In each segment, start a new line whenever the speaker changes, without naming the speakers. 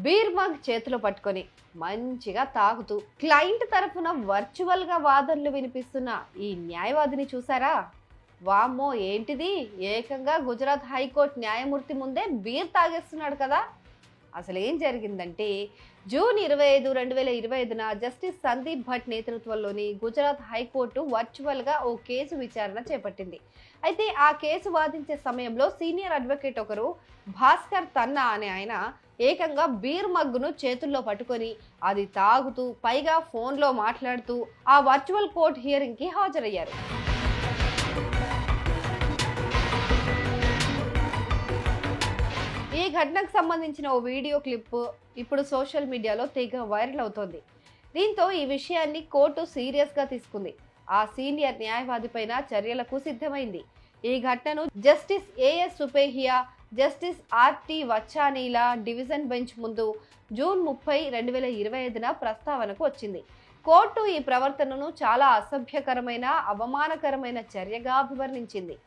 Beer mug చేతిలో పట్టుకొని మంచిగా తాగుతూ క్లయింట్ తరఫున వర్చువల్ గా వాదనలు వినిపిస్తున్న ఈ న్యాయవాదిని చూసారా? వామ్మో, ఏంటిది, ఏకంగా గుజరాత్ హైకోర్టు న్యాయమూర్తి ముందే బీర్ తాగేస్తున్నాడు కదా. అసలు ఏం జరిగిందంటే, జూన్ 25, 2025న జస్టిస్ సందీప్ భట్ నేతృత్వంలోని గుజరాత్ హైకోర్టు వర్చువల్గా ఓ కేసు విచారణ చేపట్టింది. అయితే ఆ కేసు వాదించే సమయంలో సీనియర్ అడ్వకేట్ ఒకరు భాస్కర్ తన్నా అనే ఆయన ఏకంగా బీర్ మగ్గును చేతుల్లో పట్టుకొని అది తాగుతూ పైగా ఫోన్లో మాట్లాడుతూ ఆ వర్చువల్ కోర్టు హియరింగ్కి హాజరయ్యారు. ఈ ఘటనకు సంబంధించిన ఓ వీడియో క్లిప్ ఇప్పుడు సోషల్ మీడియాలో తెగ వైరల్ అవుతోంది. దీంతో ఈ విషయాన్ని కోర్టు సీరియస్గా తీసుకుంది. ఆ సీనియర్ న్యాయవాది పైన చర్యలకు సిద్ధమైంది. ఈ ఘటనను justice as సుపేహియా, justice ఆర్టి వచ్చానీల division bench ముందు జూన్ 30, 2025న ప్రస్తావనకు వచ్చింది. కోర్టు ఈ ప్రవర్తనను చాలా అసభ్యకరమైన, అవమానకరమైన చర్యగా అభివర్ణించింది.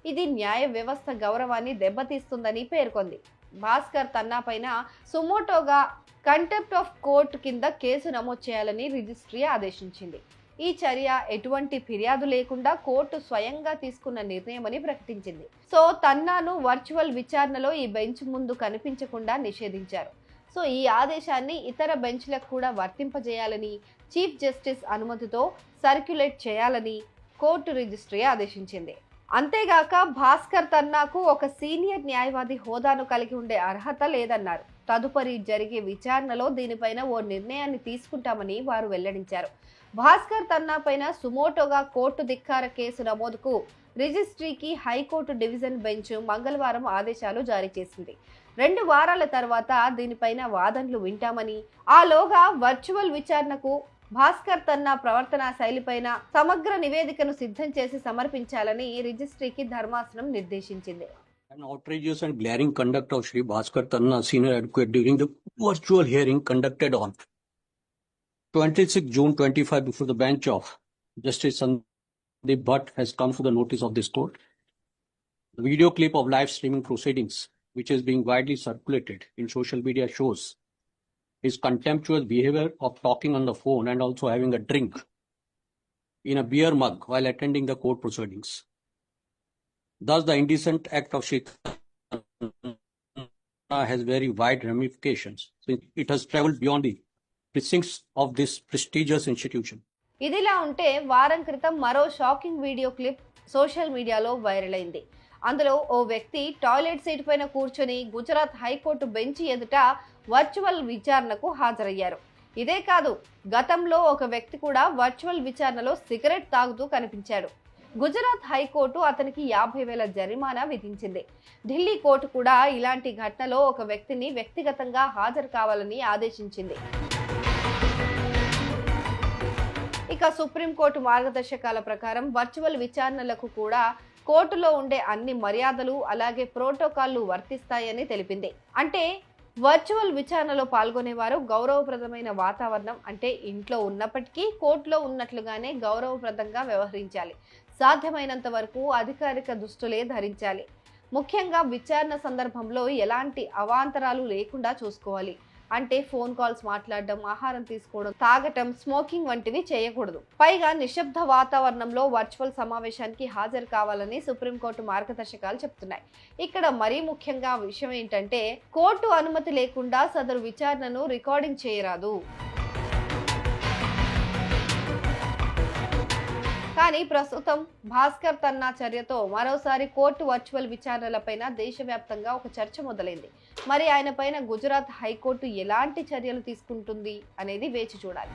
ఇది న్యాయ వ్యవస్థ గౌరవాన్ని దెబ్బతీస్తుందని పేర్కొంది. భాస్కర్ తన్నా పైన సుమోటోగా కంటెంప్ట్ ఆఫ్ కోర్టు కింద కేసు నమోదు చేయాలని రిజిస్ట్రీ ఆదేశించింది. ఈ చర్య ఎటువంటి ఫిర్యాదు లేకుండా కోర్టు స్వయంగా తీసుకున్న నిర్ణయమని ప్రకటించింది. సో తన్నాను వర్చువల్ విచారణలో ఈ బెంచ్ ముందు కనిపించకుండా నిషేధించారు. సో ఈ ఆదేశాన్ని ఇతర బెంచ్లకు కూడా వర్తింపజేయాలని, చీఫ్ జస్టిస్ అనుమతితో సర్క్యులేట్ చేయాలని కోర్టు రిజిస్ట్రీ ఆదేశించింది. అంతేగాక భాస్కర్ తన్నాకు ఒక సీనియర్ న్యాయవాది హోదాను కలిగి ఉండే అర్హత లేదన్నారు. తదుపరి జరిగే విచారణలో దీనిపైన ఓ నిర్ణయాన్ని తీసుకుంటామని వారు వెల్లడించారు. భాస్కర్ తన్నా పైన సుమోటోగా court ధిక్కార case నమోదుకు రిజిస్ట్రీకి high court division bench మంగళవారం ఆదేశాలు జారీ చేసింది. 2 వారాల తర్వాత దీనిపైన వాదనలు వింటామని, ఆలోగా వర్చువల్ విచారణకు భాస్కర్ తన్నా ప్రవర్తనా శైలిపైన సమగ్ర నివేదికను సిద్ధం చేసి సమర్పించాలని రిజిస్ట్రీకి ధర్మాసనం నిర్దేశించింది.
An outrageous and glaring conduct of Shri Bhaskar Tanna, senior advocate, during the virtual hearing conducted on 26 June 25 before the bench of Justice Sandeep Bhatt has come to the notice of this court. The video clip of live streaming proceedings, which is being widely circulated in social media, shows his contemptuous behavior of talking on the phone and also having a drink in a beer mug while attending the court proceedings. Thus, the indecent act of Shri Tanna has very wide ramifications. It has travelled beyond the precincts of this prestigious institution.
ఇదిలా ఉంటే వారం క్రితం మరో shocking video clip social మీడియాలో viral అయింది. అందులో ఓ వ్యక్తి toilet seat పైన కూర్చొని గుజరాత్ హైకోర్టు బెంచ్ ఎదుట వర్చువల్ విచారణకు హాజరయ్యారు. ఇదే కాదు, గతంలో ఒక వ్యక్తి కూడా వర్చువల్ విచారణలో సిగరెట్ తాగుతూ కనిపించాడు. గుజరాత్ హైకోర్టు అతనికి 50,000 జరిమానా విధించింది. ఢిల్లీ కోర్టు కూడా ఇలాంటి ఘటనలో ఒక వ్యక్తిని వ్యక్తిగతంగా హాజరు కావాలని ఆదేశించింది. ఇక సుప్రీంకోర్టు మార్గదర్శకాల ప్రకారం వర్చువల్ విచారణలకు కూడా కోర్టులో ఉండే అన్ని మర్యాదలు అలాగే ప్రోటోకాల్లు వర్తిస్తాయని తెలిపింది. అంటే వర్చువల్ విచారణలో పాల్గొనేవారు గౌరవప్రదమైన వాతావరణం, అంటే ఇంట్లో ఉన్నప్పటికీ కోర్టులో ఉన్నట్లుగానే గౌరవప్రదంగా వ్యవహరించాలి. సాధ్యమైనంత వరకు అధికారిక దుస్తులే ధరించాలి. ముఖ్యంగా విచారణ సందర్భంలో ఎలాంటి అవాంతరాలు లేకుండా చూసుకోవాలి. అంటే ఫోన్ కాల్స్ మాట్లాడడం, ఆహారం తీసుకోవడం, తాగటం, స్మోకింగ్ వంటివి చేయకూడదు. పైగా నిశ్శబ్ద వాతావరణంలో వర్చువల్ సమావేశానికి హాజరు కావాలని సుప్రీంకోర్టు మార్గదర్శకాలు చెప్తున్నాయి. ఇక్కడ మరీ ముఖ్యంగా విషయం ఏంటంటే, కోర్టు అనుమతి లేకుండా సదరు విచారణను రికార్డింగ్ చేయరాదు. కానీ ప్రస్తుతం భాస్కర్ తన్నా చర్యతో మరోసారి కోర్టు వర్చువల్ విచారణలపైన దేశవ్యాప్తంగా ఒక చర్చ మొదలైంది. మరి ఆయన పైన గుజరాత్ హైకోర్టు ఎలాంటి చర్యలు తీసుకుంటుంది అనేది వేచి చూడాలి.